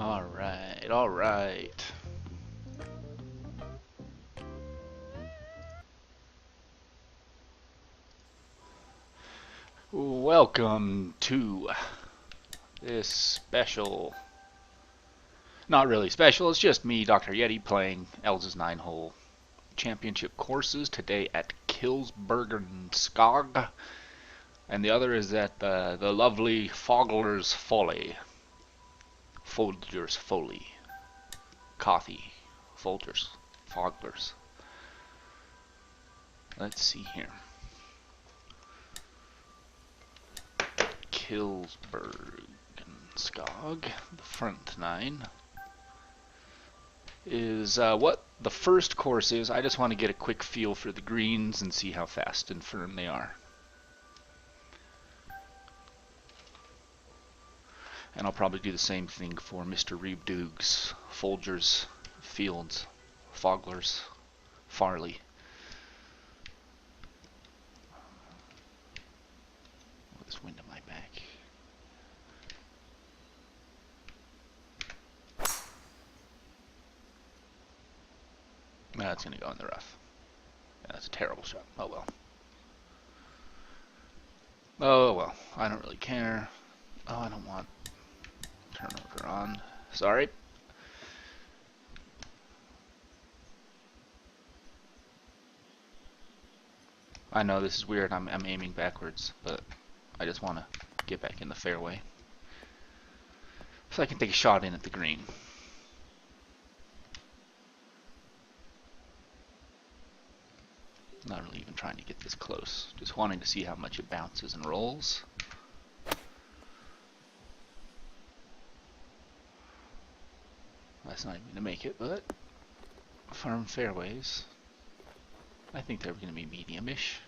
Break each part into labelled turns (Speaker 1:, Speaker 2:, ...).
Speaker 1: Alright, alright. Welcome to this special, not really special, it's just me, Dr. Yeti, playing Elsa's 9-hole championship courses today at Kilsbergen Skog, and the other is at the lovely Fogler's Folly. Folger's Folly. Coffee. Folgers. Foglers. Let's see here. Kilsbergen Skog, the front nine, is what the first course is. I just want to get a quick feel for the greens and see how fast and firm they are. And I'll probably do the same thing for Mr. Reebdug's, Folgers, Fields, Foglers, Farley. With this wind at my back. That's going to go in the rough. Yeah, that's a terrible shot. Oh well. Oh well. I don't really care. Oh, I don't want turnover on. Sorry. I know this is weird. I'm aiming backwards, but I just want to get back in the fairway so I can take a shot in at the green. Not really even trying to get this close. Just wanting to see how much it bounces and rolls. That's not even going to make it, but firm fairways. I think they're going to be medium-ish.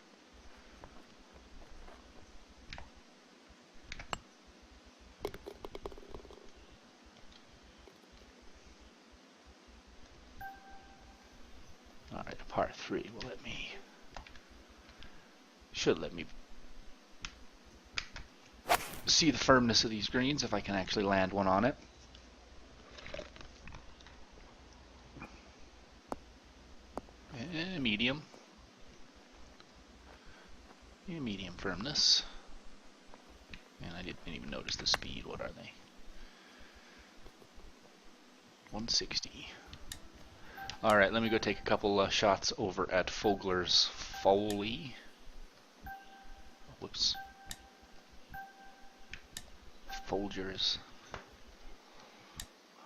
Speaker 1: Alright, a par 3 will should let me see the firmness of these greens if I can actually land one on it. Medium. Yeah, medium firmness. And I didn't even notice the speed. What are they? 160. Alright, let me go take a couple shots over at Fogler's Folly. Whoops. Folgers.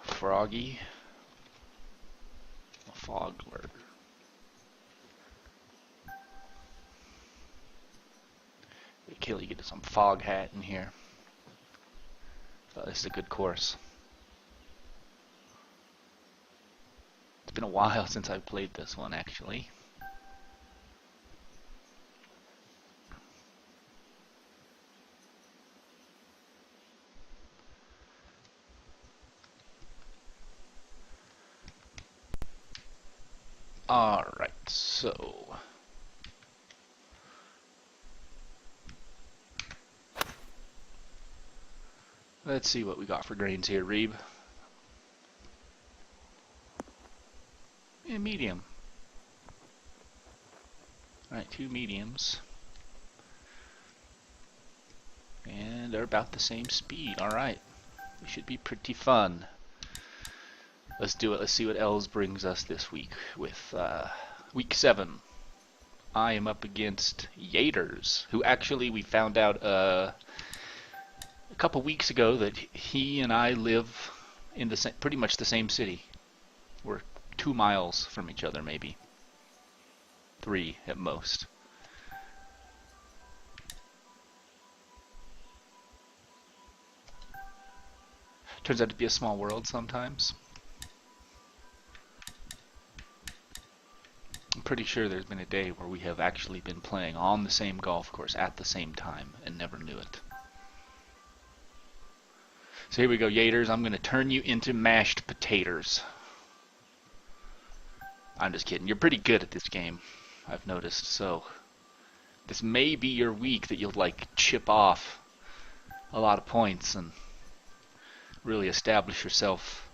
Speaker 1: Froggy. Fogler. Kill, you get some fog hat in here. But this is a good course. It's been a while since I've played this one, actually. Alright, so let's see what we got for greens here, Reeb. Yeah, medium. Alright, 2 mediums. And they're about the same speed. Alright. It should be pretty fun. Let's do it. Let's see what Els brings us this week with week 7. I am up against Yaters, who actually we found out a couple weeks ago that he and I live in the pretty much the same city. We're 2 miles from each other, maybe 3 at most. Turns out to be a small world sometimes. I'm pretty sure there's been a day where we have actually been playing on the same golf course at the same time and never knew it. So here we go, Yaters. I'm going to turn you into mashed potatoes. I'm just kidding. You're pretty good at this game, I've noticed. So this may be your week that you'll like chip off a lot of points and really establish yourself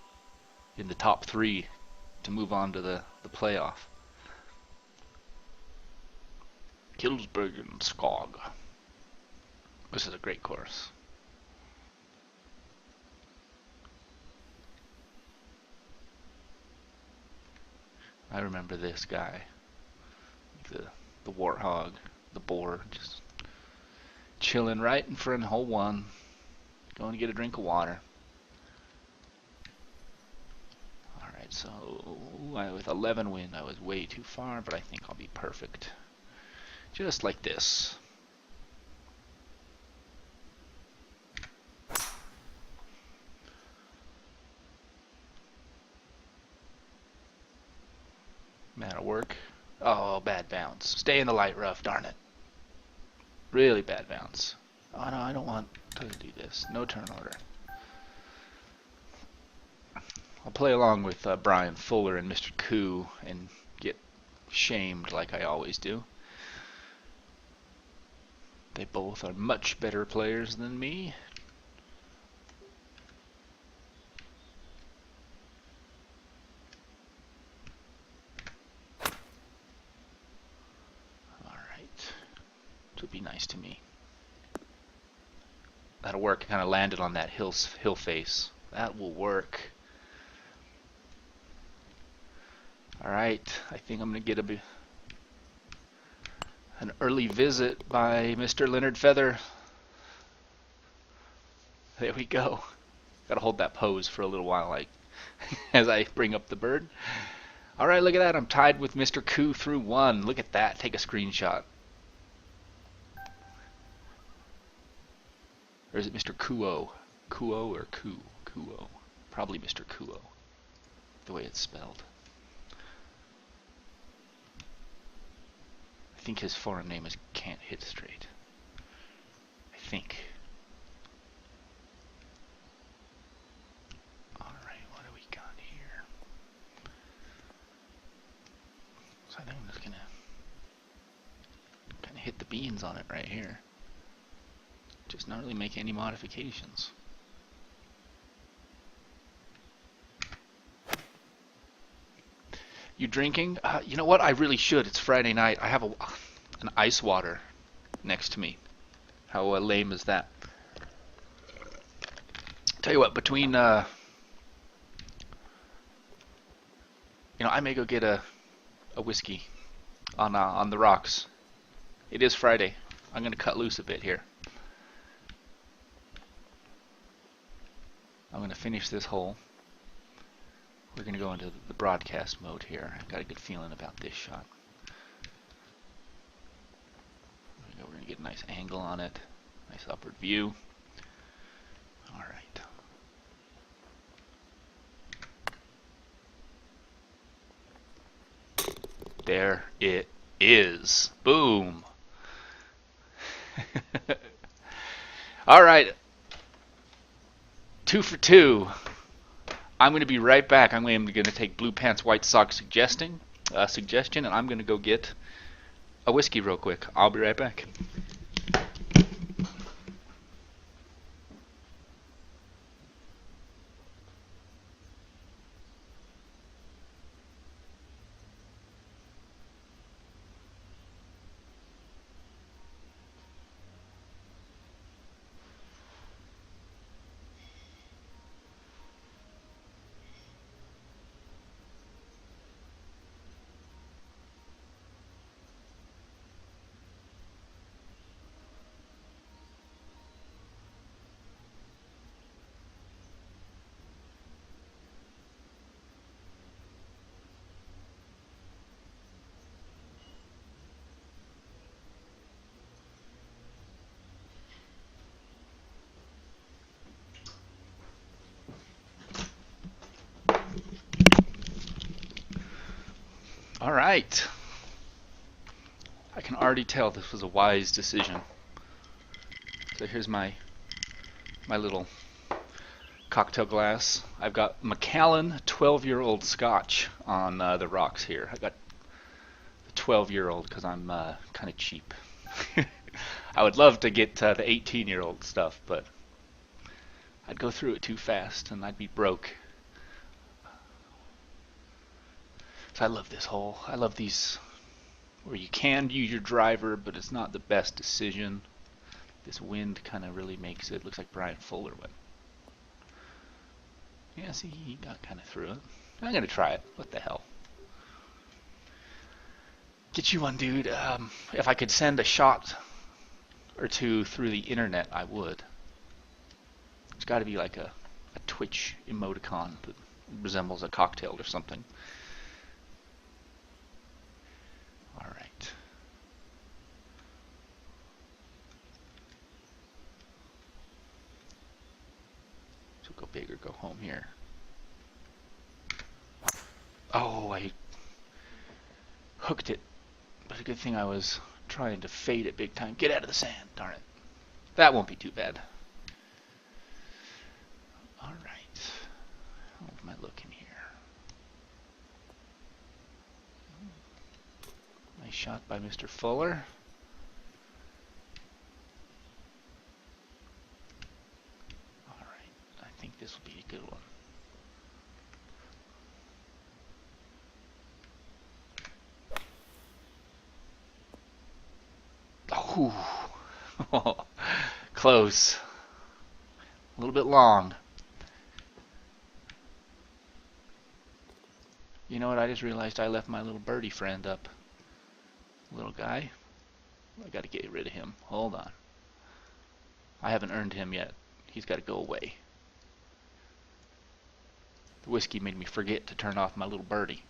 Speaker 1: in the top three to move on to the playoff. Killsbergen Skog. This is a great course. I remember this guy, the warthog, the boar, just chilling right in front of hole one, going to get a drink of water. Alright, so with 11 wind I was way too far, but I think I'll be perfect. Just like this. That'll work. Oh, bad bounce. Stay in the light rough, darn it. Really bad bounce. Oh no, I don't want to do this. No turn order. I'll play along with Brian Fuller and Mr. Koo and get shamed like I always do. They both are much better players than me. Alright. This would be nice to me. That'll work. Kind of landed on that hill face. That will work. Alright, I think I'm going to get an early visit by Mr. Leonard Feather. There we go. Gotta hold that pose for a little while, like as I bring up the bird. Alright, look at that. I'm tied with Mr. Koo through one. Look at that. Take a screenshot. Or is it Mr. Kuo? Kuo or Koo? Kuo. Probably Mr. Kuo. The way it's spelled. I think his foreign name is Can't Hit Straight. I think. Alright, what do we got here? So I think I'm just gonna kinda hit the beans on it right here. Just not really make any modifications. You drinking? You know what? I really should. It's Friday night. I have an ice water next to me. How lame is that? Tell you what, between I may go get a whiskey on the rocks. It is Friday. I'm gonna cut loose a bit here. I'm gonna finish this hole. We're going to go into the broadcast mode here. I've got a good feeling about this shot. We're going to get a nice angle on it. Nice upward view. Alright. There it is. Boom. Alright. 2 for 2. I'm going to be right back. I'm going to take Blue Pants White Sox suggestion, and I'm going to go get a whiskey real quick. I'll be right back. All right. I can already tell this was a wise decision. So here's my little cocktail glass. I've got Macallan 12-year-old Scotch on the rocks here. I got the 12-year-old because I'm kind of cheap. I would love to get the 18-year-old stuff, but I'd go through it too fast and I'd be broke. So I love this hole. I love these where you can use your driver, but it's not the best decision. This wind kind of really makes it. Looks like Brian Fuller went. Yeah, see, he got kind of through it. I'm going to try it. What the hell? Get you one, dude. If I could send a shot or two through the internet, I would. It's got to be like a Twitch emoticon that resembles a cocktail or something. All right. So go big or go home here. Oh, I hooked it. But a good thing I was trying to fade it big time. Get out of the sand, darn it. That won't be too bad. All right. How am I looking here? Nice shot by Mr. Fuller. All right. I think this will be a good one. Oh, close. A little bit long. You know what? I just realized I left my little birdie friend up. Little guy. I got to get rid of him. Hold on. I haven't earned him yet. He's got to go away. The whiskey made me forget to turn off my little birdie.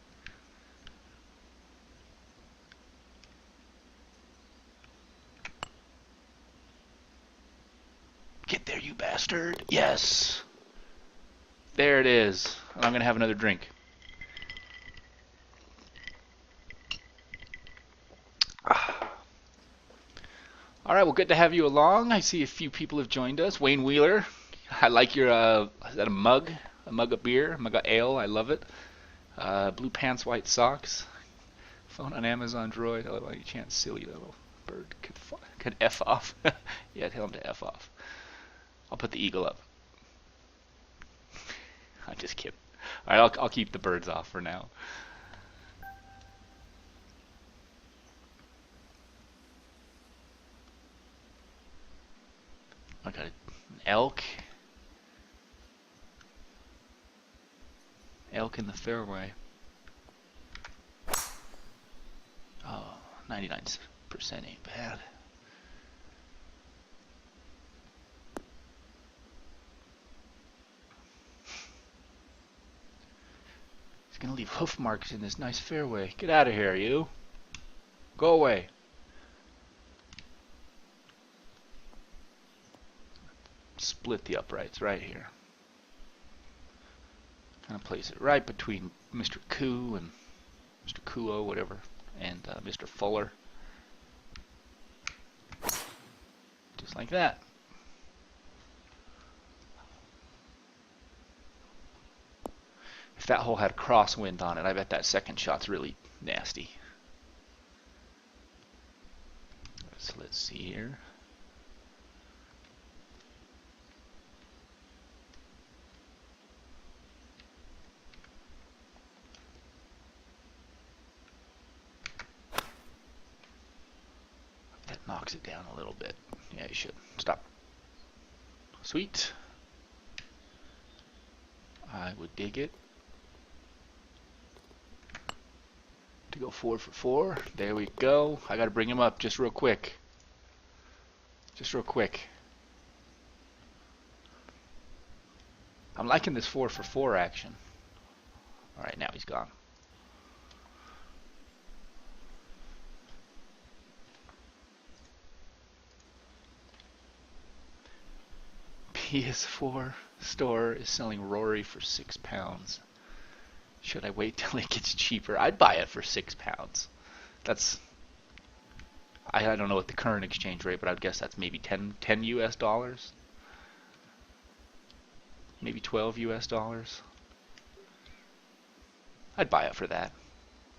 Speaker 1: Get there, you bastard. Yes. There it is. I'm going to have another drink. All right, well, good to have you along. I see a few people have joined us. Wayne Wheeler, I like your, is that a mug? A mug of beer, a mug of ale, I love it. Blue pants, white socks. Phone on Amazon Droid. Oh, any chance silly little bird could F off. Yeah, tell him to F off. I'll put the eagle up. I'm just kidding. All right, I'll keep the birds off for now. I got an elk. Elk in the fairway. Oh, 99% ain't bad. He's gonna leave hoof marks in this nice fairway. Get out of here, you. Go away. Split the uprights right here. Kind of place it right between Mr. Koo and Mr. Kuo, whatever, and Mr. Fuller. Just like that. If that hole had a crosswind on it, I bet that second shot's really nasty. So let's see here. That knocks it down a little bit. Yeah, you should. Stop. Sweet. I would dig it. To go 4 for 4. There we go. I gotta bring him up just real quick. Just real quick. I'm liking this 4 for 4 action. Alright, now he's gone. PS4 store is selling Rory for £6. Should I wait till it gets cheaper? I'd buy it for £6. That's, I don't know what the current exchange rate, but I'd guess that's maybe 10 US dollars. Maybe 12 US dollars. I'd buy it for that.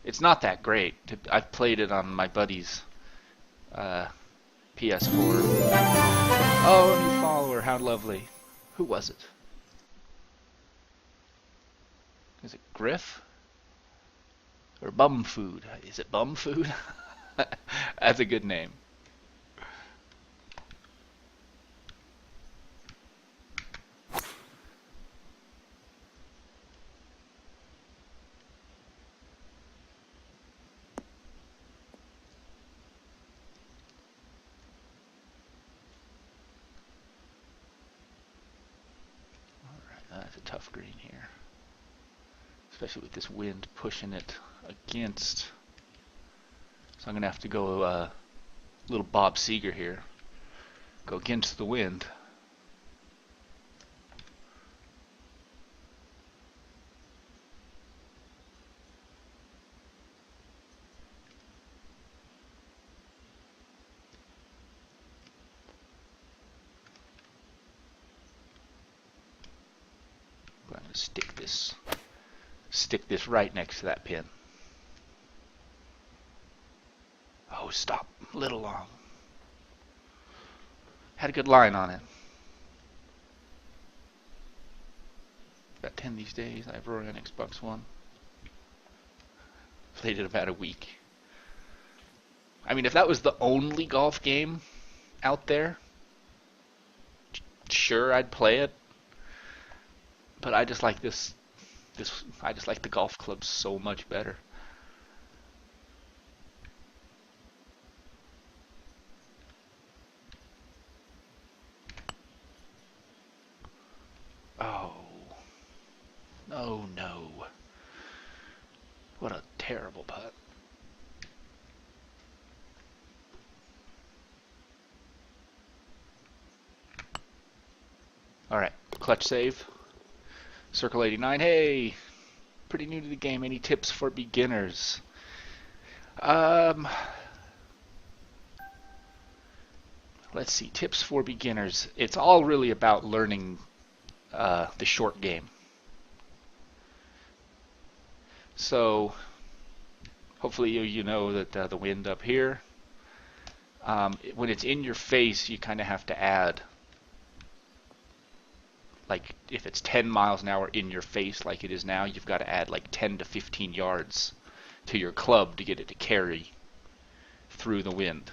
Speaker 1: It's not that great. I've played it on my buddy's PS4. Oh, new follower, how lovely. Who was it? Is it Griff? Or Bum Food? Is it Bum Food? That's a good name. That's a tough green here, especially with this wind pushing it against. So I'm going to have to go little Bob Seger here. Go against the wind. But I'm going to stick this right next to that pin. Oh, stop. A little long. Had a good line on it. Got 10 these days. I have Rory on Xbox One. Played it about a week. I mean, if that was the only golf game out there, sure, I'd play it. But I just like this. I just like the golf clubs so much better. Oh. Oh no. What a terrible putt. Alright, clutch save. Circle 89. Hey! Pretty new to the game. Any tips for beginners? Let's see. Tips for beginners. It's all really about learning the short game. So, hopefully you know that the wind up here, when it's in your face, you kind of have to add, like if it's 10 miles an hour in your face like it is now, you've got to add like 10 to 15 yards to your club to get it to carry through the wind.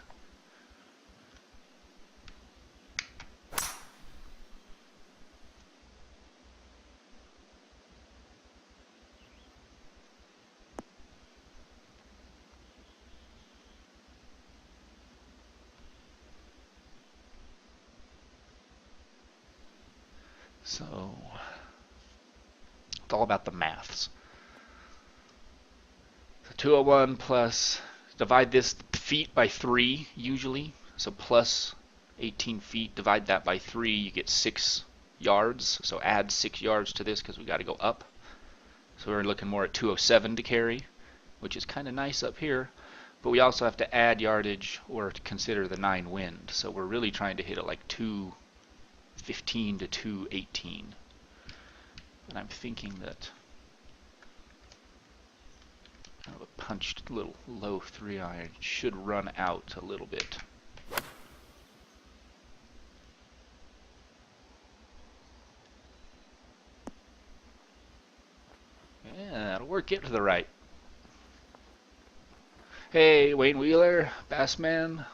Speaker 1: So it's all about the maths. So 201 plus, divide this feet by 3 usually. So plus 18 feet, divide that by 3, you get 6 yards. So add 6 yards to this because we got to go up. So we're looking more at 207 to carry, which is kind of nice up here. But we also have to add yardage or to consider the 9 wind. So we're really trying to hit it like 215 to 218. And I'm thinking that a punched little low 3-iron should run out a little bit. Yeah, that'll work. Get to the right. Hey, Wayne Wheeler, Bassman.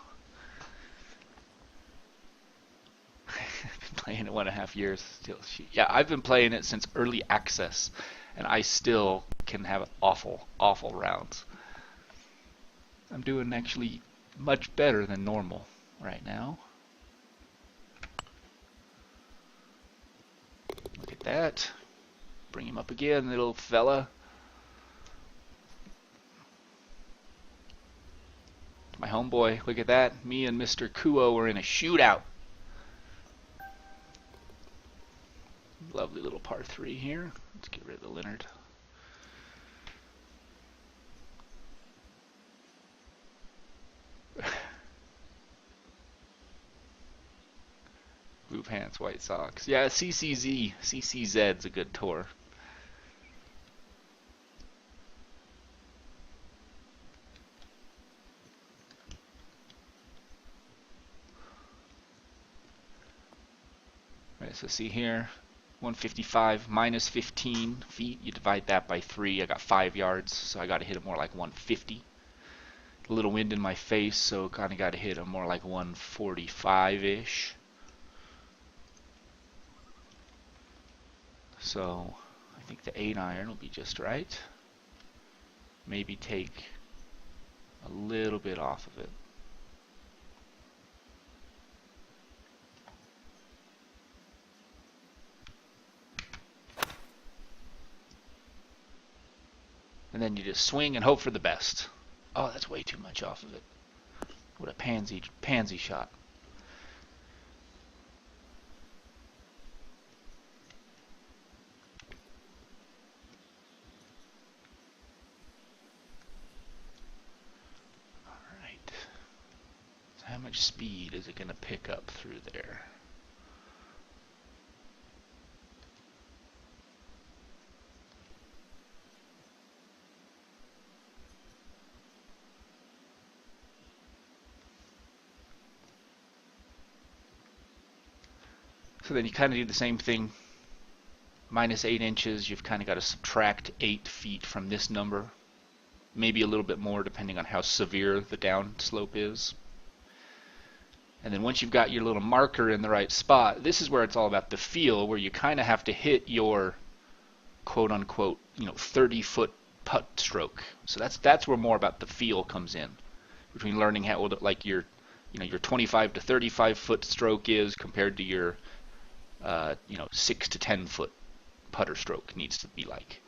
Speaker 1: Been playing it 1.5 years. Still, yeah, I've been playing it since early access, and I still can have awful, awful rounds. I'm doing actually much better than normal right now. Look at that. Bring him up again, little fella. My homeboy, look at that. Me and Mr. Kuo are in a shootout. Lovely little par 3 here. Let's get rid of the Leonard. Blue pants, white socks. Yeah, CCZ's a good tour. So see here, 155 minus 15 feet. You divide that by 3. I got 5 yards, so I got to hit it more like 150. A little wind in my face, so kind of got to hit it more like 145-ish. So I think the 8-iron will be just right. Maybe take a little bit off of it. And then you just swing and hope for the best. Oh, that's way too much off of it. What a pansy shot. Alright. So how much speed is it going to pick up through there? So then you kind of do the same thing. Minus 8 inches, you've kind of got to subtract 8 feet from this number. Maybe a little bit more depending on how severe the downslope is. And then once you've got your little marker in the right spot, this is where it's all about the feel, where you kind of have to hit your quote-unquote, 30-foot putt stroke. So that's where more about the feel comes in, between learning how like your 25 to 35 foot stroke is compared to your 6 to 10 foot putter stroke needs to be like.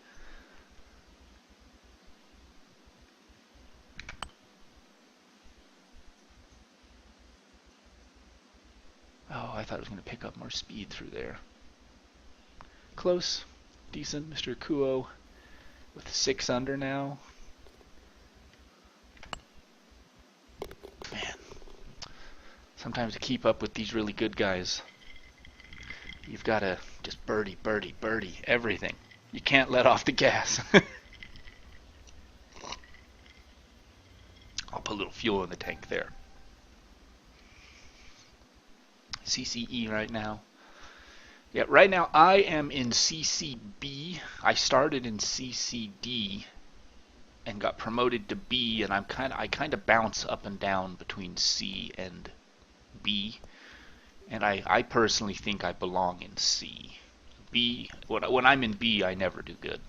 Speaker 1: Oh, I thought it was going to pick up more speed through there. Close. Decent. Mr. Kuo with 6 under now. Man. Sometimes to keep up with these really good guys, you've got to just birdie, birdie, birdie, everything. You can't let off the gas. I'll put a little fuel in the tank there. CCE right now. Yeah, right now I am in CCB. I started in CCD and got promoted to B, and I kind of bounce up and down between C and B. And I personally think I belong in C. B, when I'm in B, I never do good.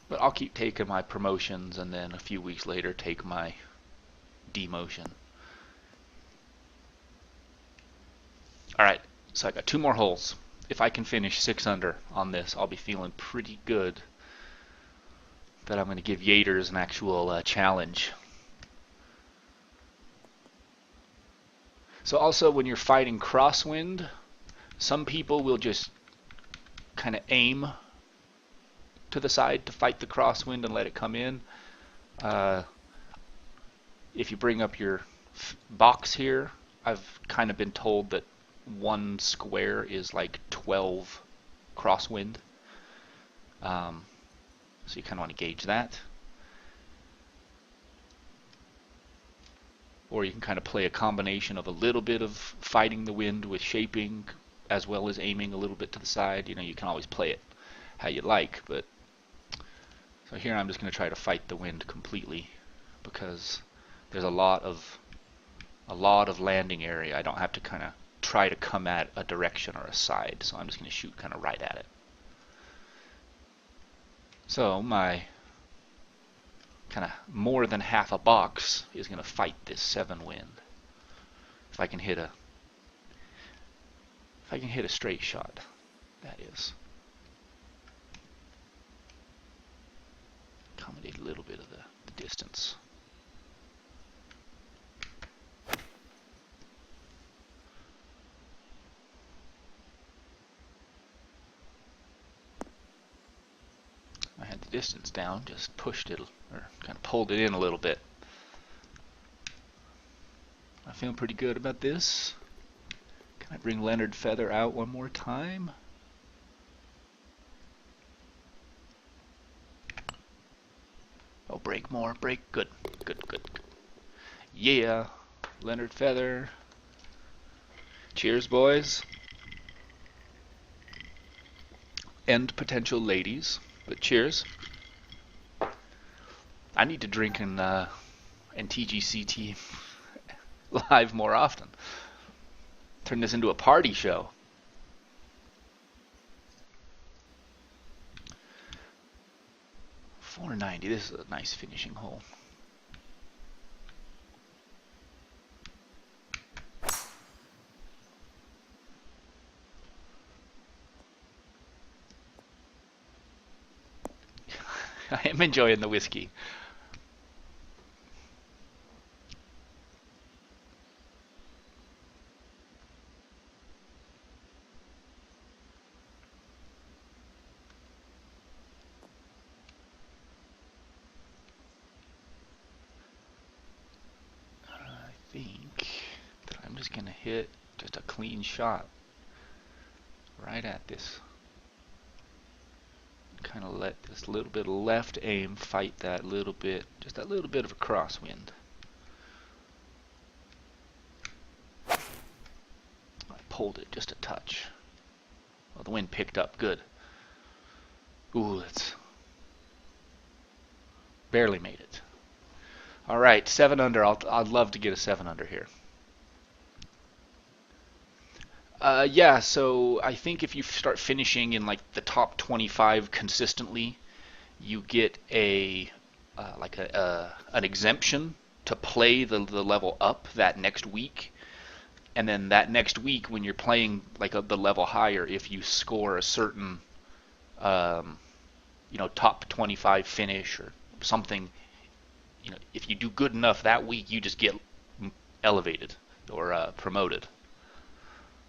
Speaker 1: But I'll keep taking my promotions, and then a few weeks later take my demotion. Alright, so I got 2 more holes. If I can finish 6 under on this, I'll be feeling pretty good that I'm going to give Yaters an actual challenge. So also when you're fighting crosswind, some people will just kind of aim to the side to fight the crosswind and let it come in. If you bring up your box here, I've kind of been told that 1 square is like 12 crosswind. So you kind of want to gauge that. Or you can kind of play a combination of a little bit of fighting the wind with shaping as well as aiming a little bit to the side. You can always play it how you like, but so here I'm just going to try to fight the wind completely because there's a lot of landing area. I don't have to kind of try to come at a direction or a side, so I'm just going to shoot kind of right at it. So my kind of more than half a box is going to fight this 7 wind. If I can hit a straight shot, that is. Accommodate a little bit of the distance. I had the distance down, just pushed it, or kind of pulled it in a little bit. I'm feeling pretty good about this. Can I bring Leonard Feather out one more time? Oh, break more. Break. Good. Good, good. Yeah. Leonard Feather. Cheers, boys. And potential ladies. But cheers. I need to drink and TGCT live more often. Turn this into a party show. .490. This is a nice finishing hole. I am enjoying the whiskey. I think that I'm just going to hit just a clean shot right at this. Kind of let this little bit of left aim fight that little bit, just that little bit of a crosswind. I pulled it just a touch. Well, the wind picked up good. Ooh, that's barely made it. All right, 7 under. I'd love to get a 7 under here. Yeah, so I think if you start finishing in like the top 25 consistently, you get a an exemption to play the level up that next week, and then that next week when you're playing like the level higher, if you score a certain top 25 finish or something, if you do good enough that week, you just get elevated or promoted.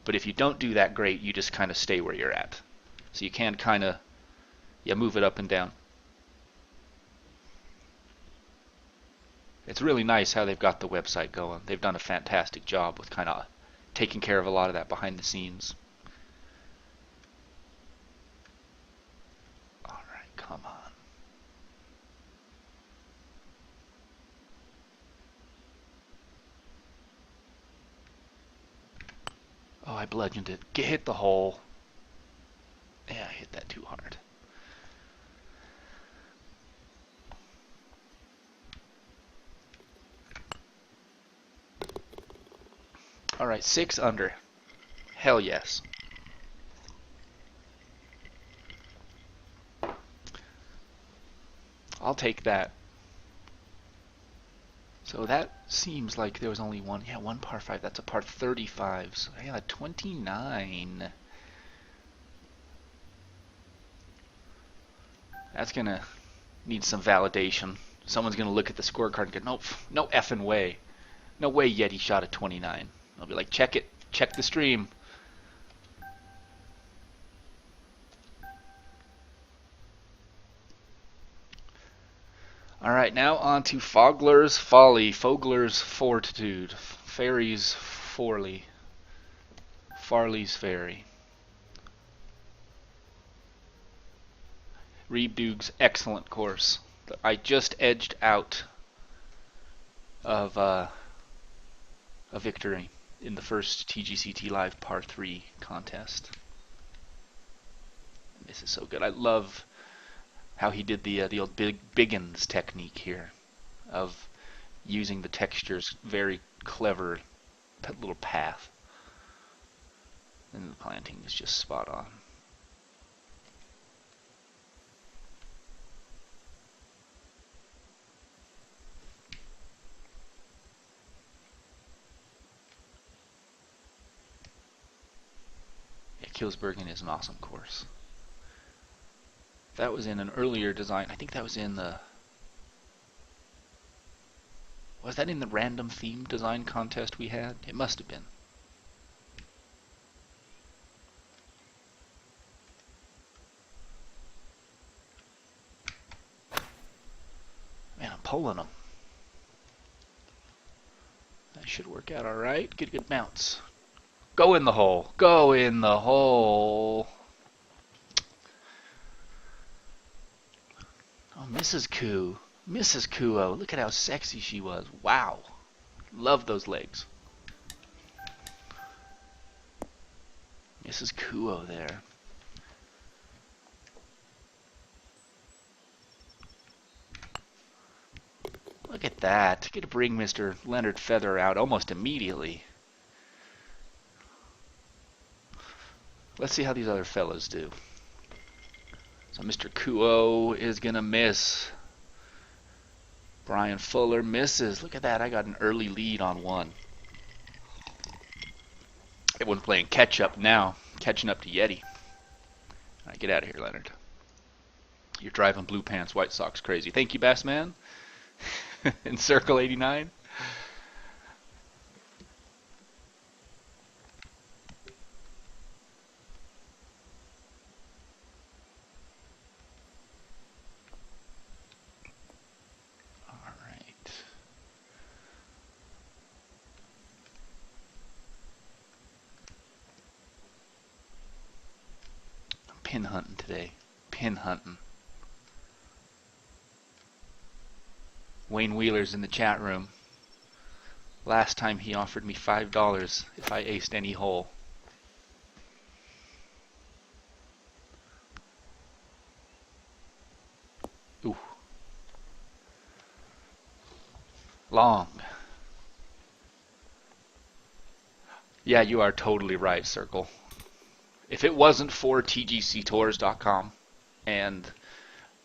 Speaker 1: But if you don't do that great, you just kind of stay where you're at. So you can kind of move it up and down. It's really nice how they've got the website going. They've done a fantastic job with kind of taking care of a lot of that behind the scenes. All right, come on. Oh, I bludgeoned it. Hit the hole. Yeah, I hit that too hard. All right, 6 under. Hell yes. I'll take that. So that seems like there was only one. Yeah, one par 5. That's a par 35. So yeah, 29. That's going to need some validation. Someone's going to look at the scorecard and go, nope, no effing way. No way Yeti shot a 29. I'll be like, check it. Check the stream. All right, now on to Fogler's Folly, Fogler's Fortitude, Fairy's Forley, Farley's Ferry. Reeb Doog's excellent course. I just edged out of a victory in the first TGCT Live Par 3 contest. This is so good. I love how he did the old Biggins technique here of using the texture's very clever little path. And the planting is just spot on. Yeah, Kilsbergen is an awesome course. That was in an earlier design. I think that was in the... Was that in the random theme design contest we had? It must have been. Man, I'm pulling them. That should work out all right. Get a good bounce. Go in the hole. Go in the hole. Oh, Mrs. Koo. Mrs. Kuo, look at how sexy she was. Wow. Love those legs. Mrs. Kuo there. Look at that. Get to bring Mr. Leonard Feather out almost immediately. Let's see how these other fellas do. So Mr. Kuo is going to miss. Brian Fuller misses. Look at that. I got an early lead on one. Everyone's playing catch up now. Catching up to Yeti. All right, get out of here, Leonard. You're driving Blue Pants White Sox crazy. Thank you, Bassman. In Circle 89. Pin hunting today. Pin hunting. Wayne Wheeler's in the chat room. Last time he offered me $5 if I aced any hole. Ooh. Long. Yeah, you are totally right, Circle. If it wasn't for TGCTours.com and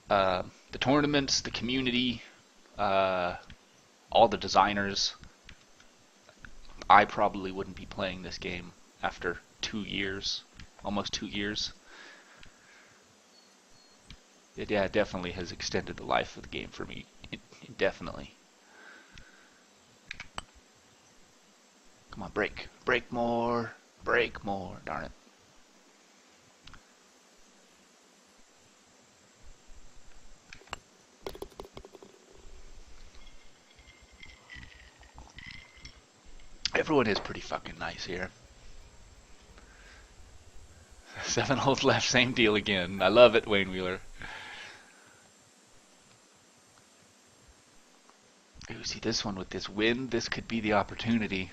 Speaker 1: the tournaments, the community, all the designers, I probably wouldn't be playing this game after 2 years, almost 2 years. It definitely has extended the life of the game for me, definitely. Come on, break. Break more. Break more. Darn it. Everyone is pretty fucking nice here. 7 holes left, same deal again. I love it, Wayne Wheeler. Ooh, see this one with this wind, this could be the opportunity.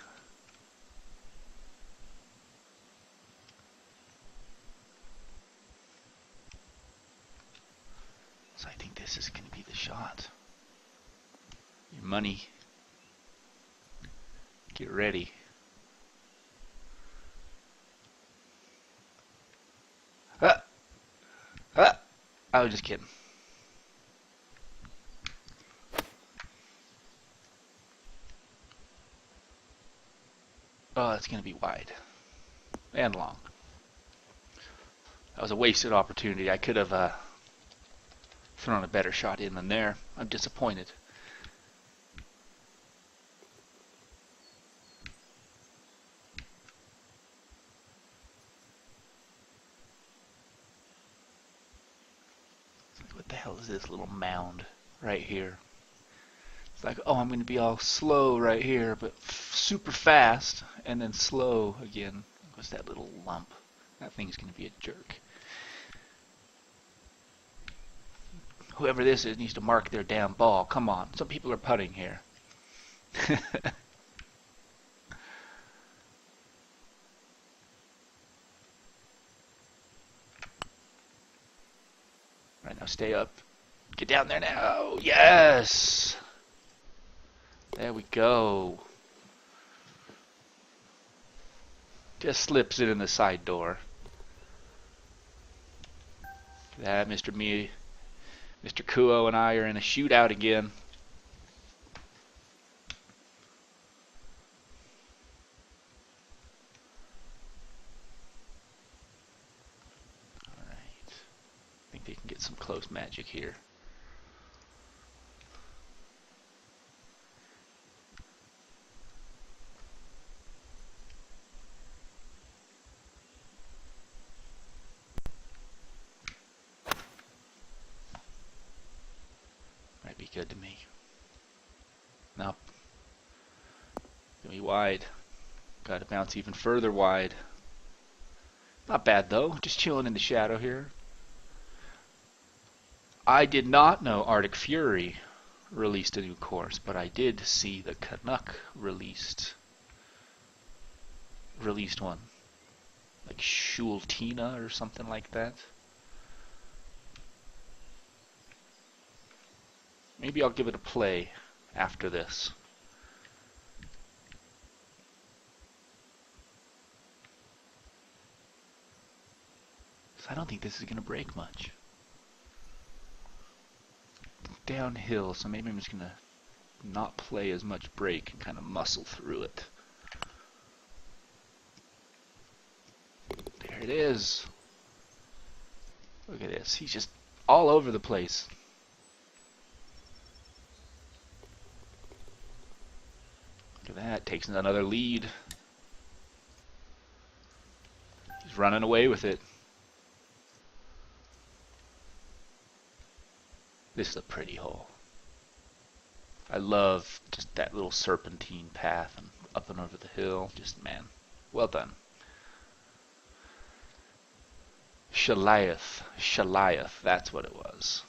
Speaker 1: So I think this is going to be the shot. Your money. Get ready. I was just kidding. Oh, it's going to be wide. And long. That was a wasted opportunity. I could have thrown a better shot in than there. I'm disappointed. What the hell is this little mound right here? It's like, oh, I'm going to be all slow right here, but super fast, and then slow again. What's that little lump? That thing's going to be a jerk. Whoever this is needs to mark their damn ball. Come on. Some people are putting here. Right now, stay up. Get down there now. Yes! There we go. Just slips it in the side door. That Mr. Kuo and I are in a shootout again. Alright. I think they can get some close magic here. Might be good to me. Nope. Gonna be wide. Gotta bounce even further wide. Not bad though, just chilling in the shadow here. I did not know Arctic Fury released a new course, but I did see the Canuck released one, like Schultina or something like that. Maybe I'll give it a play after this. So I don't think this is going to break much. Downhill, so maybe I'm just going to not play as much break and kind of muscle through it. There it is. Look at this. He's just all over the place. Look at that. Takes another lead. He's running away with it. This is a pretty hole. I love just that little serpentine path and up and over the hill. Just, man, well done. Shalaith, that's what it was.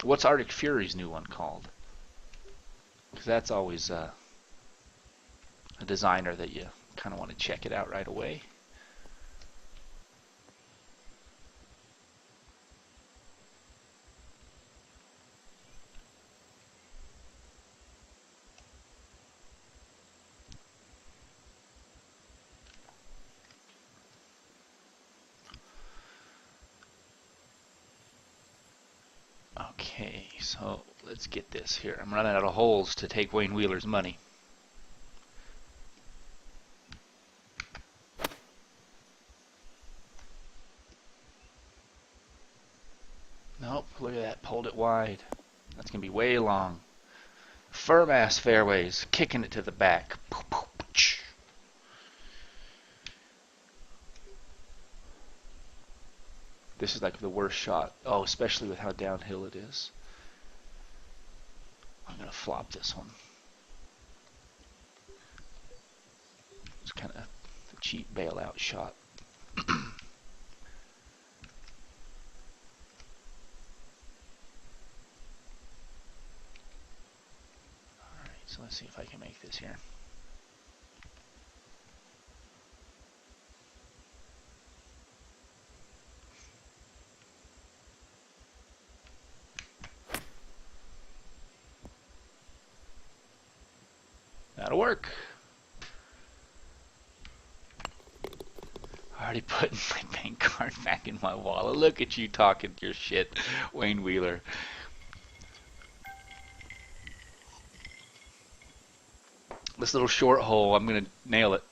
Speaker 1: What's Arctic Fury's new one called? Because that's always a designer that you kind of want to check it out right away. Okay, so let's get this here. I'm running out of holes to take Wayne Wheeler's money. Nope, look at that, pulled it wide. That's going to be way long. Firm ass fairways, kicking it to the back. This is like the worst shot. Oh, especially with how downhill it is. I'm going to flop this one. It's kind of a cheap bailout shot. Alright, so let's see if I can make this here. That'll work. I already put my bank card back in my wallet. Look at you talking your shit, Wayne Wheeler. This little short hole, I'm going to nail it.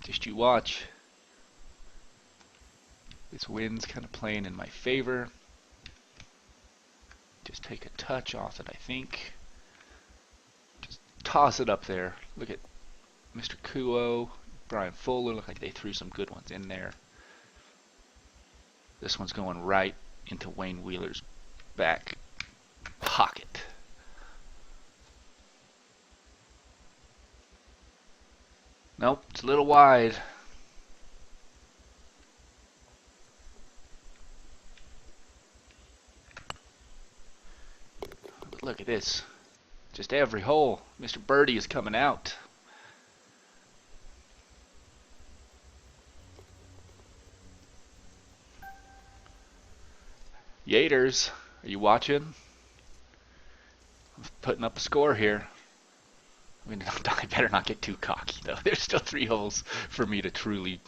Speaker 1: Just you watch. This wind's kind of playing in my favor. Just take a touch off it, I think. Just toss it up there. Look at Mr. Kuo, Brian Fuller. Look like they threw some good ones in there. This one's going right into Wayne Wheeler's back pocket. Nope, it's a little wide. But look at this. Just every hole. Mr. Birdie is coming out. Yaters, are you watching? I'm putting up a score here. I mean, I better not get too cocky, though. There's still 3 holes for me to truly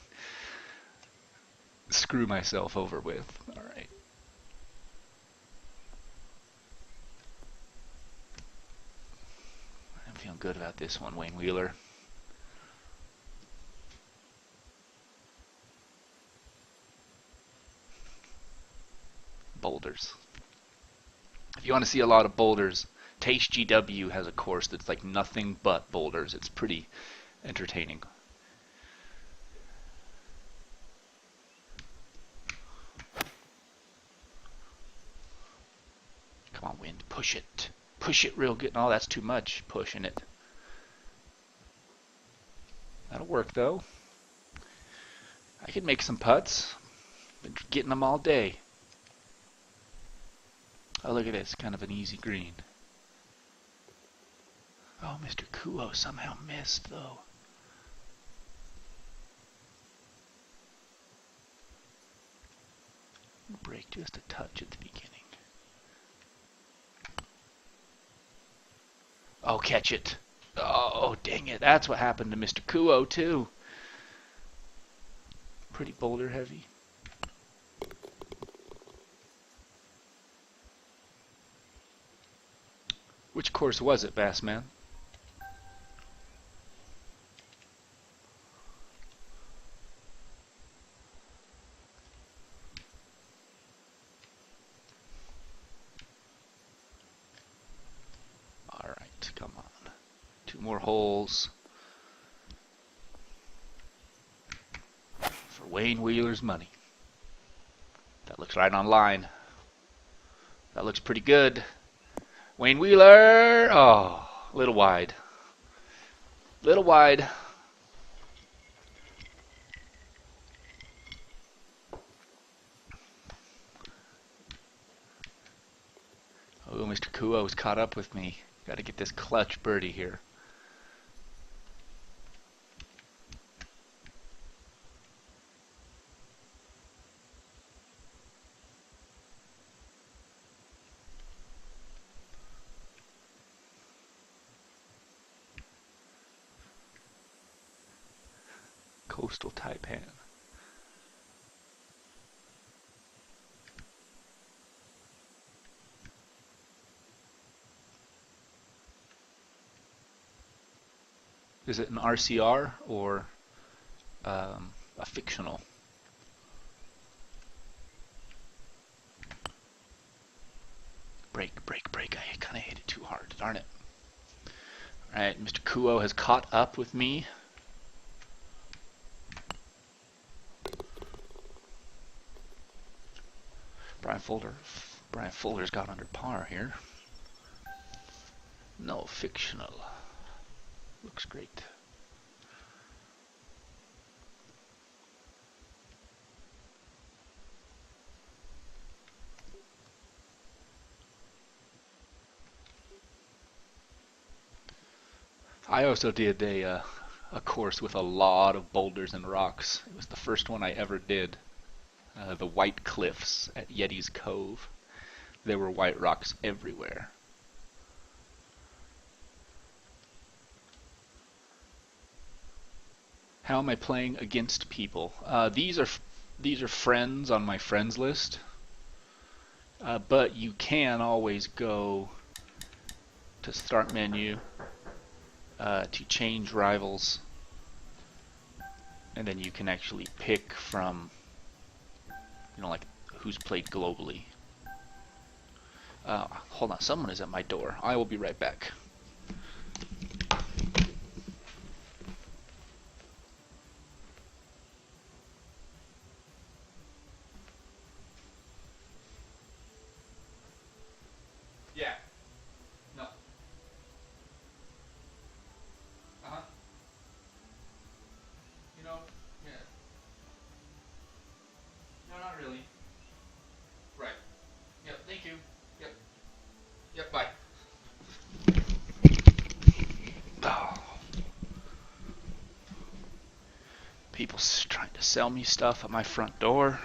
Speaker 1: screw myself over with. All right. I'm feeling good about this one, Wayne Wheeler. Boulders. If you want to see a lot of boulders, Taste GW has a course that's like nothing but boulders. It's pretty entertaining. Come on, wind. Push it. Push it real good. Oh, that's too much. Pushing it. That'll work, though. I could make some putts. Been getting them all day. Oh, look at this. Kind of an easy green. Oh, Mr. Kuo somehow missed, though. Break just a touch at the beginning. Oh, catch it. Oh, dang it. That's what happened to Mr. Kuo, too. Pretty boulder heavy. Which course was it, Bassman? Alright, come on. 2 more holes. For Wayne Wheeler's money. That looks right on line. That looks pretty good. Wayne Wheeler! Oh, little wide. Little wide. Oh, Mr. Kuo's caught up with me. Got to get this clutch birdie here. Coastal Taipan. Is it an RCR or a fictional? Break, break, break. I kind of hit it too hard. Darn it. Alright, Mr. Kuo has caught up with me. Brian Fuller's got under par here. No, fictional. Looks great. I also did a course with a lot of boulders and rocks. It was the first one I ever did. The White Cliffs at Yeti's Cove. There were white rocks everywhere. How am I playing against people? These are friends on my friends list, but you can always go to Start Menu to change rivals, and then you can actually pick from, like who's played globally. Hold on, someone is at my door. I will be right back. Yeah. No. Uh-huh. Yeah. No, not really. Right. Yep, thank you. Yep. Yep, bye. Oh. People trying to sell me stuff at my front door.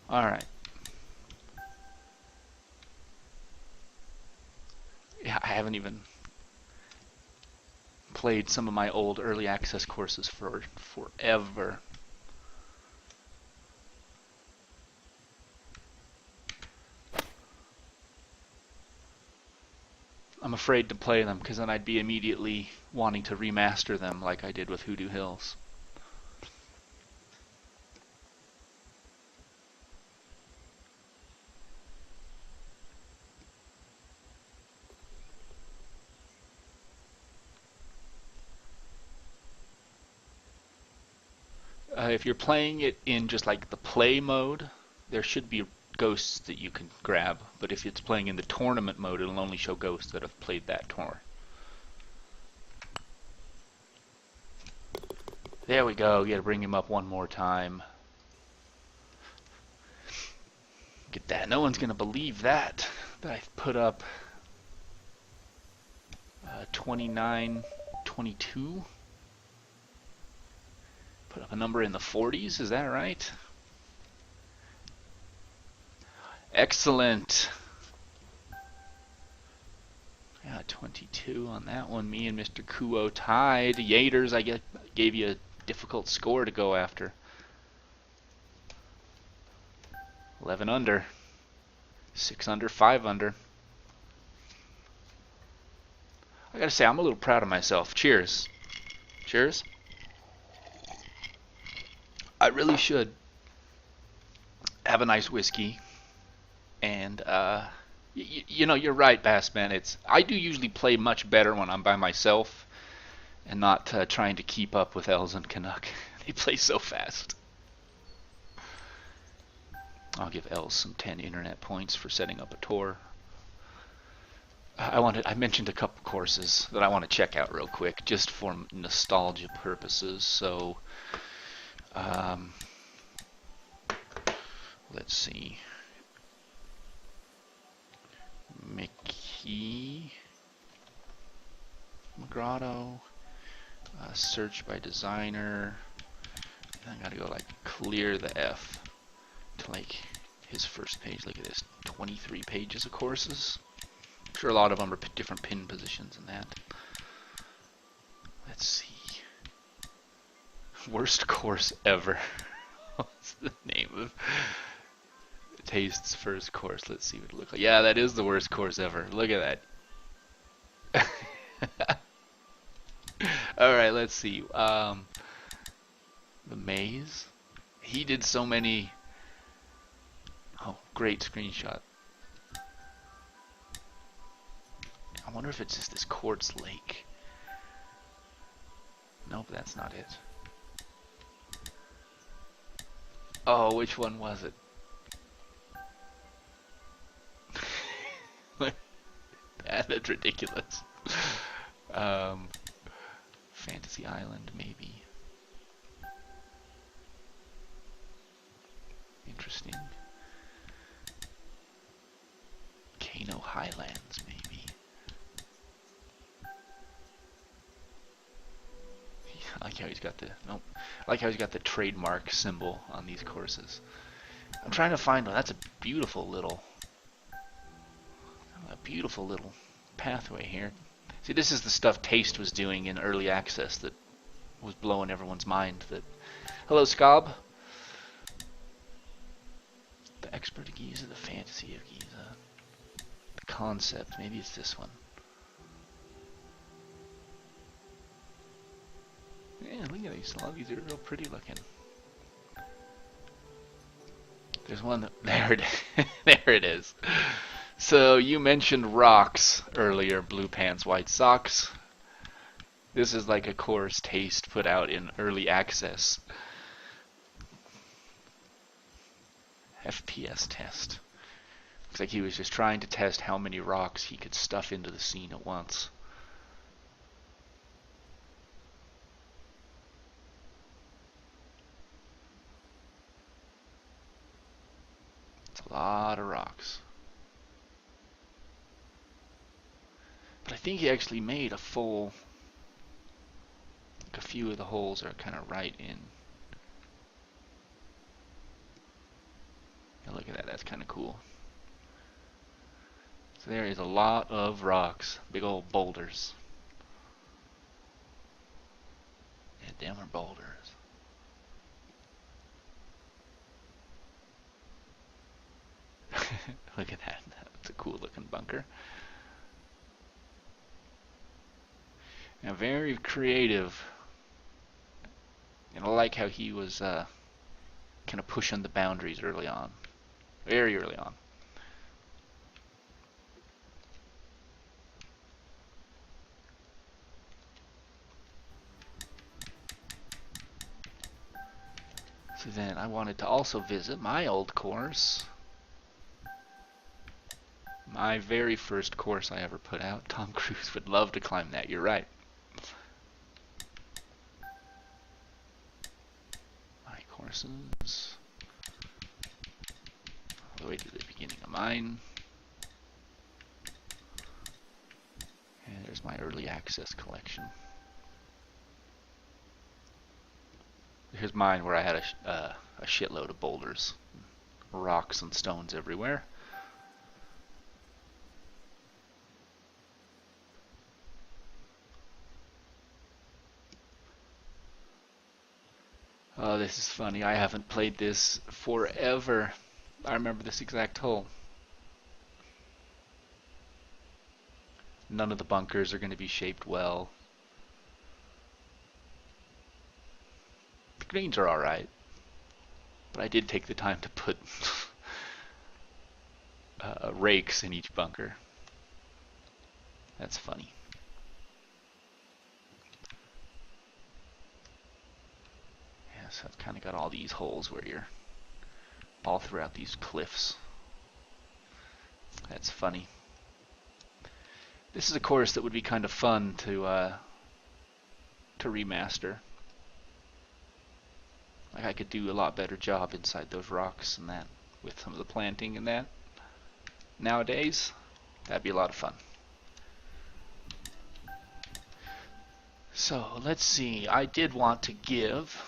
Speaker 1: Alright. Yeah, I haven't even played some of my old early access courses for forever. I'm afraid to play them because then I'd be immediately wanting to remaster them like I did with Hoodoo Hills. If you're playing it in just like the play mode, there should be ghosts that you can grab, but if it's playing in the tournament mode, it'll only show ghosts that have played that tour. There we go. You gotta bring him up one more time. Look at that. No one's going to believe that I put up 29, 22. Put up a number in the 40s. Is that right? Excellent. Yeah, 22 on that one. Me and Mr. Kuo tied. Yaters, I gave you a difficult score to go after. 11 under. 6 under, 5 under. I gotta say, I'm a little proud of myself. Cheers. Cheers. I really should have a nice whiskey. And, you know, you're right, Bassman. I do usually play much better when I'm by myself and not trying to keep up with Els and Canuck. They play so fast. I'll give Els some 10 internet points for setting up a tour. I mentioned a couple courses that I want to check out real quick, just for nostalgia purposes. So, let's see. Mickey, Grotto, search by designer. I gotta go like clear the F to like his first page. Look at this, 23 pages of courses. I'm sure a lot of them are different pin positions and that. Let's see. Worst course ever. What's the name of Taste's first course? Let's see what it looks like. Yeah, that is the worst course ever. Look at that. Alright, let's see. The maze. He did so many. Oh, great screenshot. I wonder if it's just this quartz lake. Nope, that's not it. Oh, which one was it? That's ridiculous. Fantasy Island, maybe. Interesting. Kano Highlands, maybe. I like how he's got the I like how he's got the trademark symbol on these courses. I'm trying to find one. That's a beautiful little pathway here. See, this is the stuff Taste was doing in early access that was blowing everyone's mind. Hello, Scob. The expert of Giza, the fantasy of Giza, the concept. Maybe it's this one. Yeah, look at these. A lot of these are real pretty looking. There's one that, there it is. So you mentioned rocks earlier, Blue Pants, White Socks. This is like a course Taste put out in early access. FPS test. Looks like he was just trying to test how many rocks he could stuff into the scene at once. It's a lot of rocks. But I think he actually made a full, like a few of the holes are kind of right in. Yeah, look at that, that's kind of cool. So there is a lot of rocks, big old boulders. Yeah, them are boulders. Look at that, that's a cool looking bunker. Now, very creative. And I like how he was kind of pushing the boundaries early on. Very early on. So then I wanted to also visit my old course. My very first course I ever put out. Tom Cruise would love to climb that, you're right. My courses. all the way to the beginning of mine. And there's my early access collection. Here's mine where I had a shitload of boulders, rocks and stones everywhere. Oh, this is funny. I haven't played this forever. I remember this exact hole. None of the bunkers are going to be shaped well. The greens are alright. But I did take the time to put rakes in each bunker. That's funny. Yeah, so I've kind of got all these holes where you're all throughout these cliffs. That's funny. This is a course that would be kind of fun to remaster. Like I could do a lot better job inside those rocks and that with some of the planting and that. Nowadays, that'd be a lot of fun. So let's see. I did want to give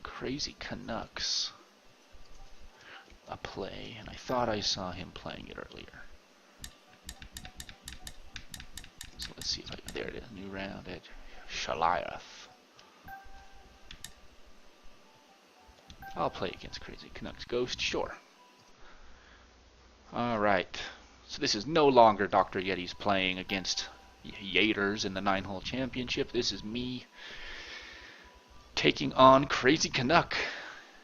Speaker 1: Crazy Canucks a play, and I thought I saw him playing it earlier. So let's see if I there it is. New round at Shalayath. I'll play against Crazy Canucks Ghost, sure. Alright. So this is no longer Dr. Yeti's playing against Yaters in the 9-hole championship. This is me taking on Crazy Canuck.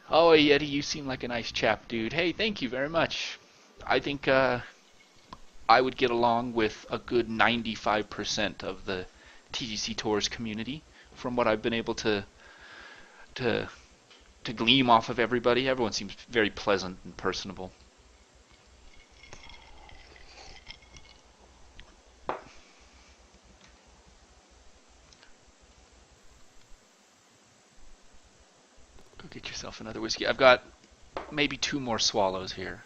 Speaker 1: Oh, Yeti, you seem like a nice chap, dude. Hey, thank you very much. I think I would get along with a good 95% of the TGC Tours community from what I've been able to glean off of everybody. Everyone seems very pleasant and personable. Go get yourself another whiskey. I've got maybe 2 more swallows here.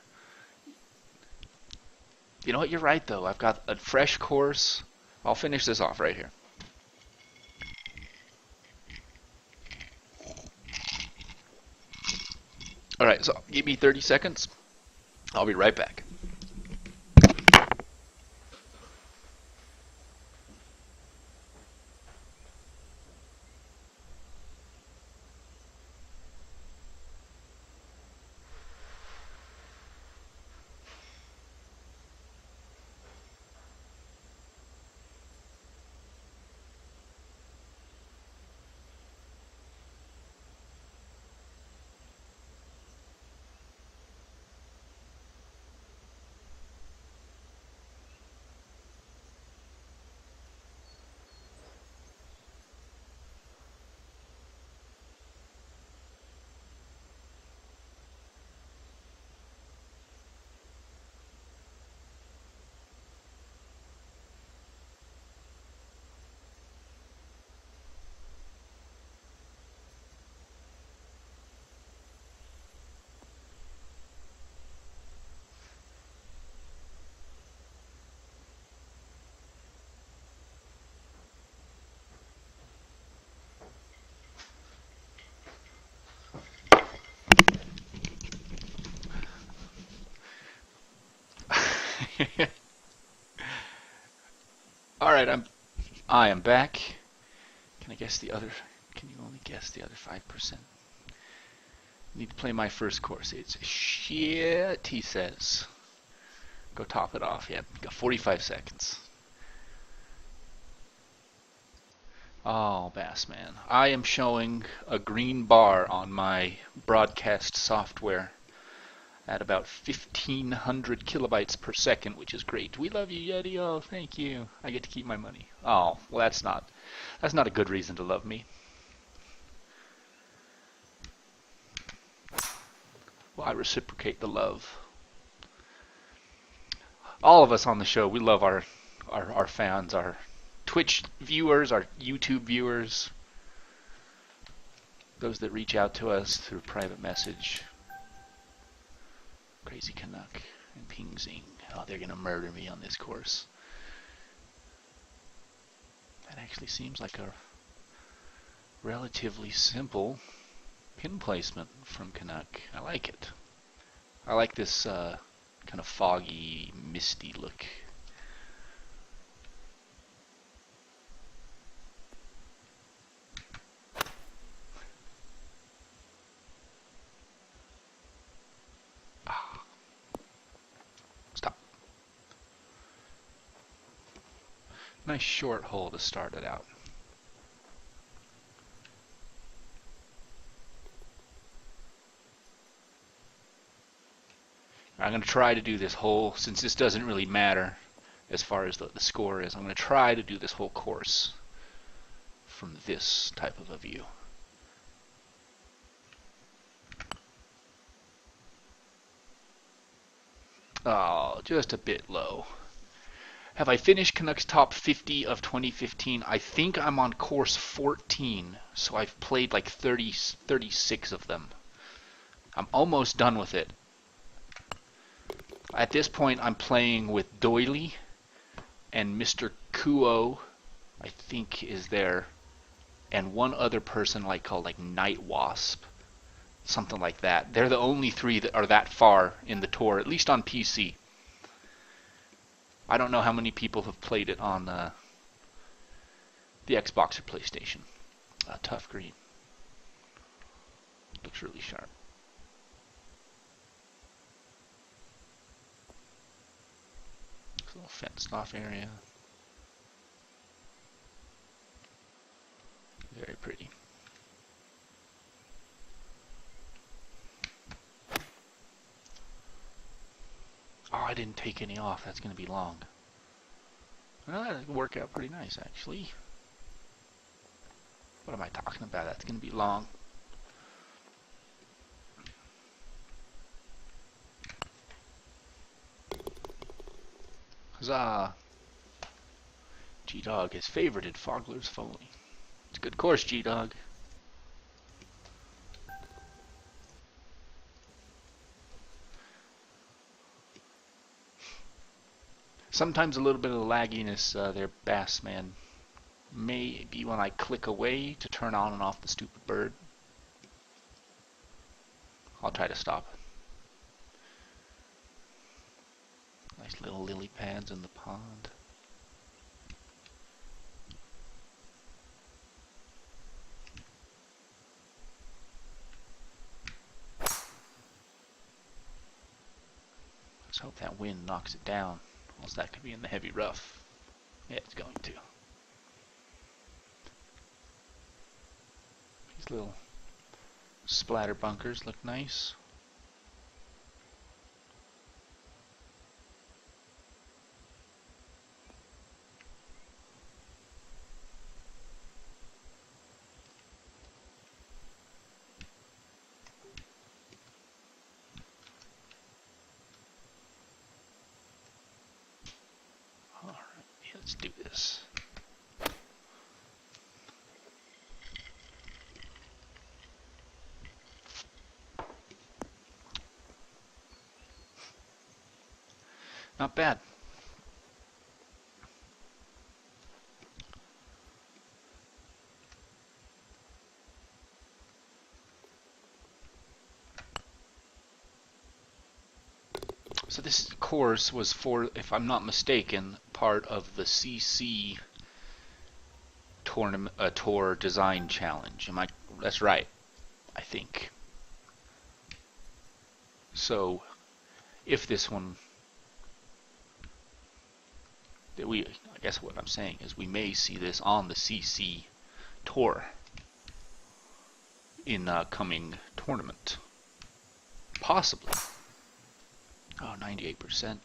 Speaker 1: You know what? You're right, though. I've got a fresh course. I'll finish this off right here. Alright, so give me 30 seconds. I'll be right back. Alright, I am back. Can I guess the other? Can you only guess the other 5%? Need to play my first course. It's shit, he says. Go top it off. Yep, got 45 seconds. Oh, Bassman. I am showing a green bar on my broadcast software at about 1,500 kilobytes per second, which is great. We love you, Yeti. Oh, thank you. I get to keep my money. Oh, well, that's not a good reason to love me. Well, I reciprocate the love. All of us on the show, we love our fans, our Twitch viewers, our YouTube viewers. those that reach out to us through private message. Crazy Canuck and Ping Zing. Oh, they're gonna murder me on this course. That actually seems like a relatively simple pin placement from Canuck. I like it. I like this kind of foggy, misty look. Stop. Nice short hole to start it out. I'm going to try to do this whole, since this doesn't really matter as far as the score is, I'm going to try to do this whole course from this type of a view. Oh, just a bit low. Have I finished Canucks Top 50 of 2015? I think I'm on course 14, so I've played like 36 of them. I'm almost done with it. At this point, I'm playing with Doily, and Mr. Kuo, I think, is there, and one other person called Night Wasp, something like that. They're the only three that are that far in the tour, at least on PC. I don't know how many people have played it on the Xbox or PlayStation. Tough green. Looks really sharp. It's a little fenced off area. Very pretty. Oh, I didn't take any off. That's going to be long. Well, that worked out pretty nice, actually. What am I talking about? That's going to be long. Huzzah! G-Dog has favorited Fogler's Foley. It's a good course, G-Dog. Sometimes a little bit of lagginess there, Bassman. Maybe when I click away to turn on and off the stupid bird. I'll try to stop. Nice little lily pads in the pond. Let's hope that wind knocks it down, else that could be in the heavy rough. Yeah, it's going to. These little splatter bunkers look nice. Alright, let's do this. Not bad. So this course was for, if I'm not mistaken, part of the CC tournament, tour design challenge. That's right, I think. So if this one, I guess what I'm saying is we may see this on the CC tour in a coming tournament. Possibly. Oh, 98%.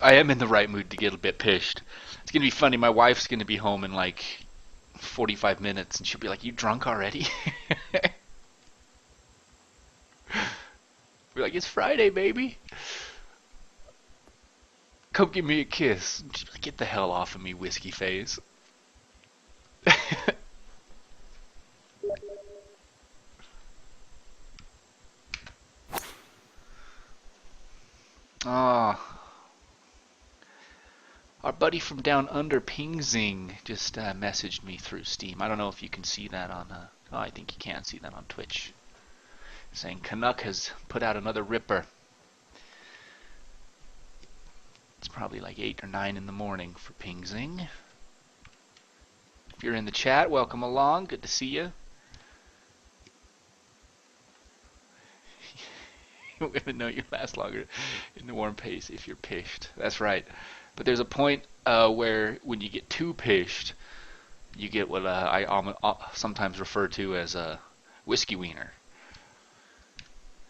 Speaker 1: I am in the right mood to get a bit pissed. It's going to be funny. My wife's going to be home in like 45 minutes, and she'll be like, "You drunk already?" We're like, "It's Friday, baby. Come give me a kiss." And she'll be like, "Get the hell off of me, whiskey phase." Our buddy from down under, Pingzing, just messaged me through Steam. I don't know if you can see that on. Oh, I think you can see that on Twitch. Saying Canuck has put out another ripper. It's probably like 8 or 9 in the morning for Pingzing. If you're in the chat, welcome along. Good to see you. Women know you last longer in the warm pace if you're pished. That's right. But there's a point where when you get too pished, you get what I sometimes refer to as a whiskey wiener,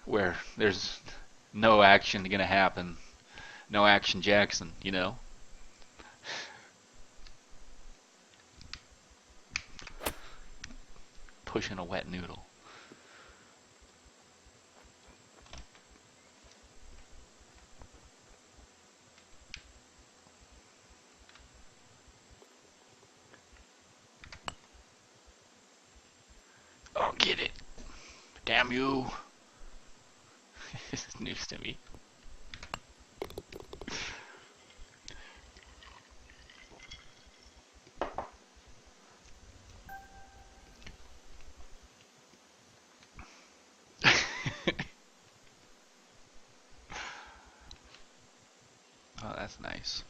Speaker 1: where there's no action going to happen. No action Jackson, you know? Pushing a wet noodle. Oh, get it. Damn you. This is news to me. Oh, that's nice.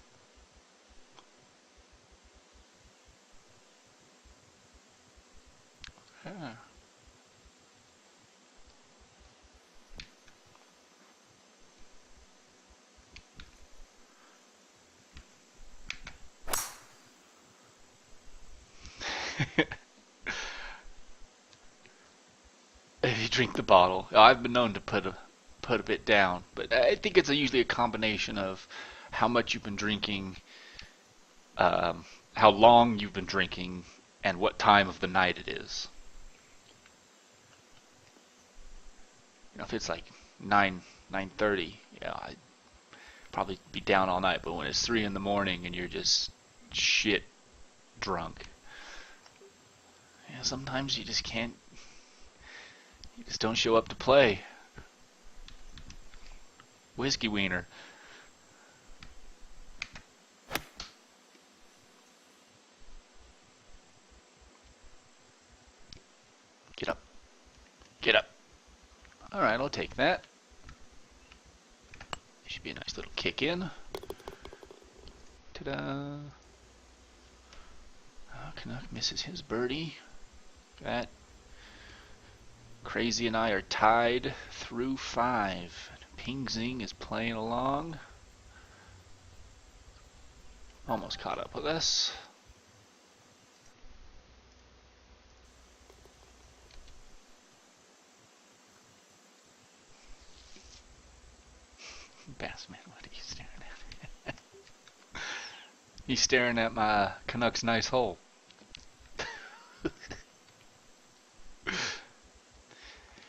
Speaker 1: Huh. If you drink the bottle, I've been known to put a bit down, but I think it's usually a combination of how much you've been drinking, how long you've been drinking, and what time of the night it is. You know, if it's like 9:30, yeah, I'd probably be down all night. But when it's 3 in the morning and you're just shit drunk, yeah, sometimes you just can't. You just don't show up to play. Whiskey wiener. Get up. Get up. Alright, I'll take that. Should be a nice little kick in. Ta-da. Oh, Canuck misses his birdie. That. Crazy and I are tied through 5. Pingzing is playing along. Almost caught up with us. Bassman, what are you staring at? He's staring at my Canucks nice hole.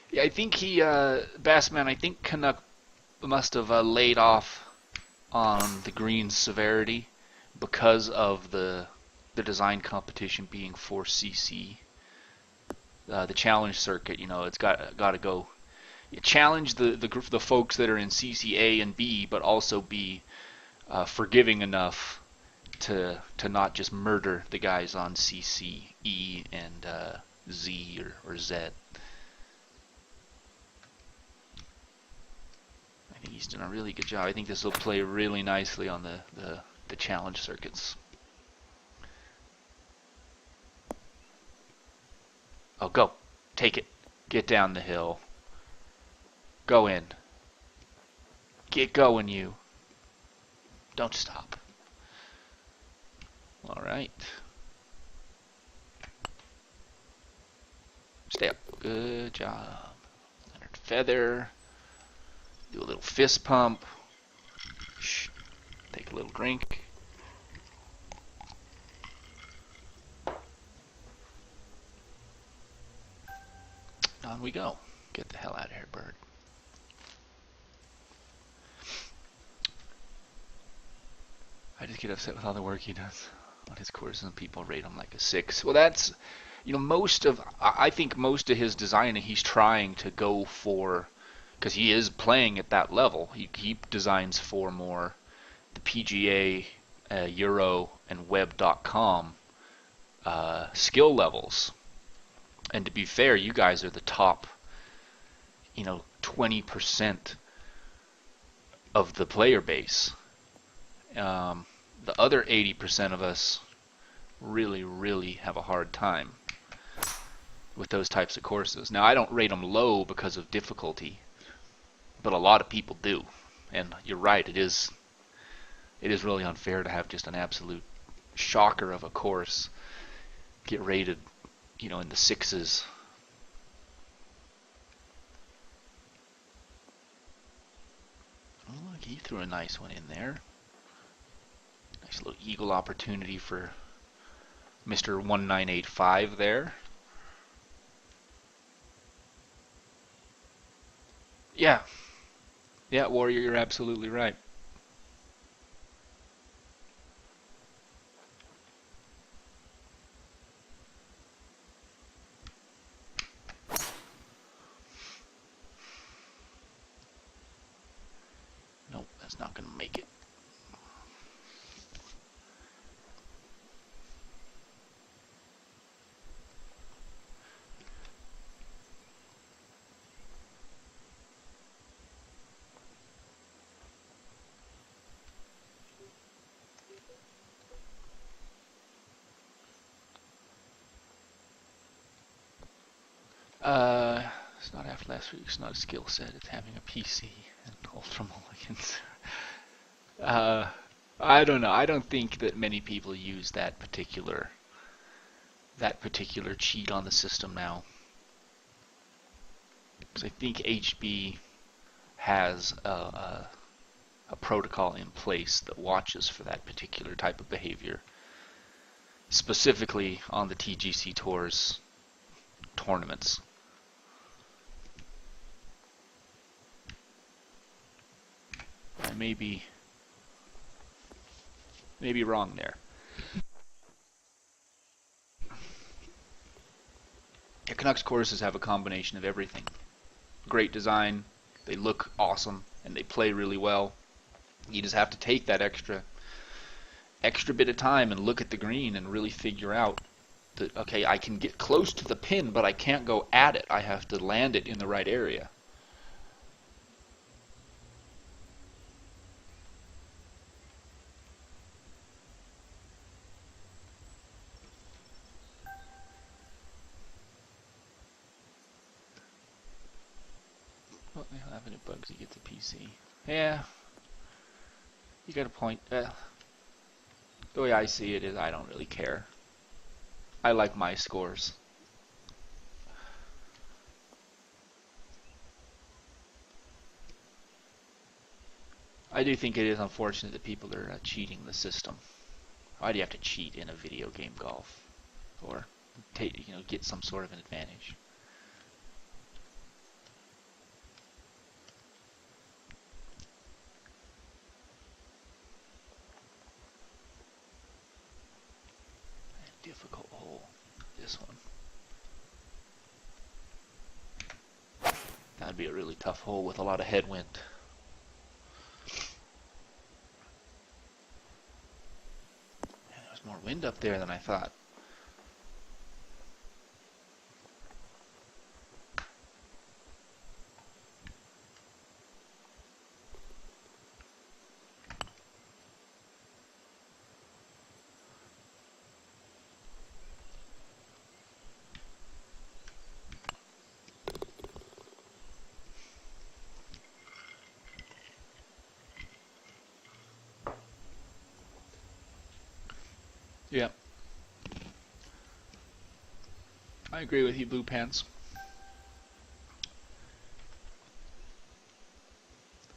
Speaker 1: Yeah, I think Bassman, I think Canuck must have laid off on the green severity because of the design competition being for CC. The challenge circuit, you know, it's got to go. You challenge the folks that are in CCA and B, but also be forgiving enough to not just murder the guys on CC, E, and Z or Z. I think he's done a really good job. I think this will play really nicely on the challenge circuits. Oh, go. Take it. Get down the hill. Go in. Get going, you. Don't stop. All right. Stay up. Good job. Leonard Feather. Do a little fist pump. Shh. Take a little drink. On we go. Get the hell out of here, bird. I just get upset with all the work he does on his courses, and people rate him like a 6. Well, that's, you know, I think most of his designing he's trying to go for, because he is playing at that level. He designs for more the PGA Euro and Web.com skill levels. And to be fair, you guys are the top, 20% of the player base. The other 80% of us really, really have a hard time with those types of courses. Now, I don't rate them low because of difficulty, but a lot of people do. And you're right, it is really unfair to have just an absolute shocker of a course get rated, in the sixes. Oh, look, he threw a nice one in there. Nice little eagle opportunity for Mr. 1985 there. Yeah. Yeah, Warrior, you're absolutely right. Nope, that's not going to make it. It's not after last week. It's not a skill set. It's having a PC and Ultra Mulligans. I don't know. I don't think that many people use that particular cheat on the system now. Because I think HB has a protocol in place that watches for that particular type of behavior, specifically on the TGC Tours tournaments. I may be wrong there. The Canucks courses have a combination of everything. Great design, they look awesome, and they play really well. You just have to take that extra bit of time and look at the green and really figure out that, okay, I can get close to the pin, but I can't go at it. I have to land it in the right area. What the hell happened to Bugsy gets a PC? Yeah, you got a point. The way I see it is I don't really care. I like my scores. I do think it is unfortunate that people are cheating the system. Why do you have to cheat in a video game golf? Or get some sort of an advantage? Difficult hole, this one. That'd be a really tough hole with a lot of headwind. Man, there was more wind up there than I thought. Yeah. I agree with you, Blue Pants.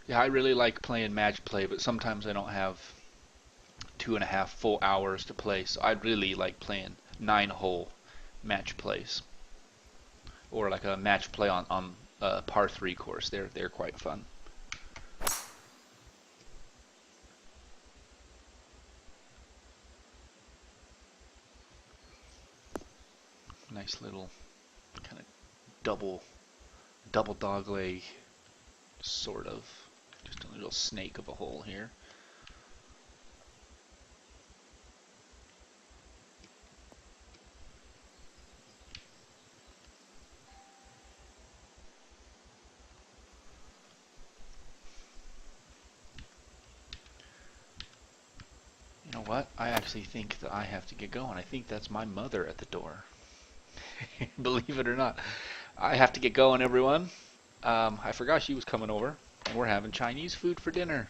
Speaker 1: Yeah, I really like playing match play, but sometimes I don't have 2.5 full hours to play, so I'd really like playing 9-hole match plays. Or like a match play on a par 3 course. They're quite fun. Nice little kind of double dog leg, sort of. Just a little snake of a hole here. know what? I actually think that I have to get going. I think that's my mother at the door. Believe it or not. I have to get going, everyone. I forgot she was coming over, and we're having Chinese food for dinner.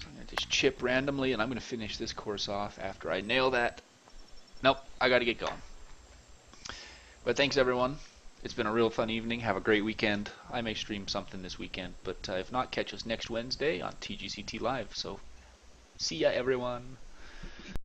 Speaker 1: I'm going to just chip randomly, and I'm going to finish this course off after I nail that. Nope, I got to get going. But thanks, everyone. It's been a real fun evening. Have a great weekend. I may stream something this weekend, but if not, catch us next Wednesday on TGCT Live. So, see ya, everyone.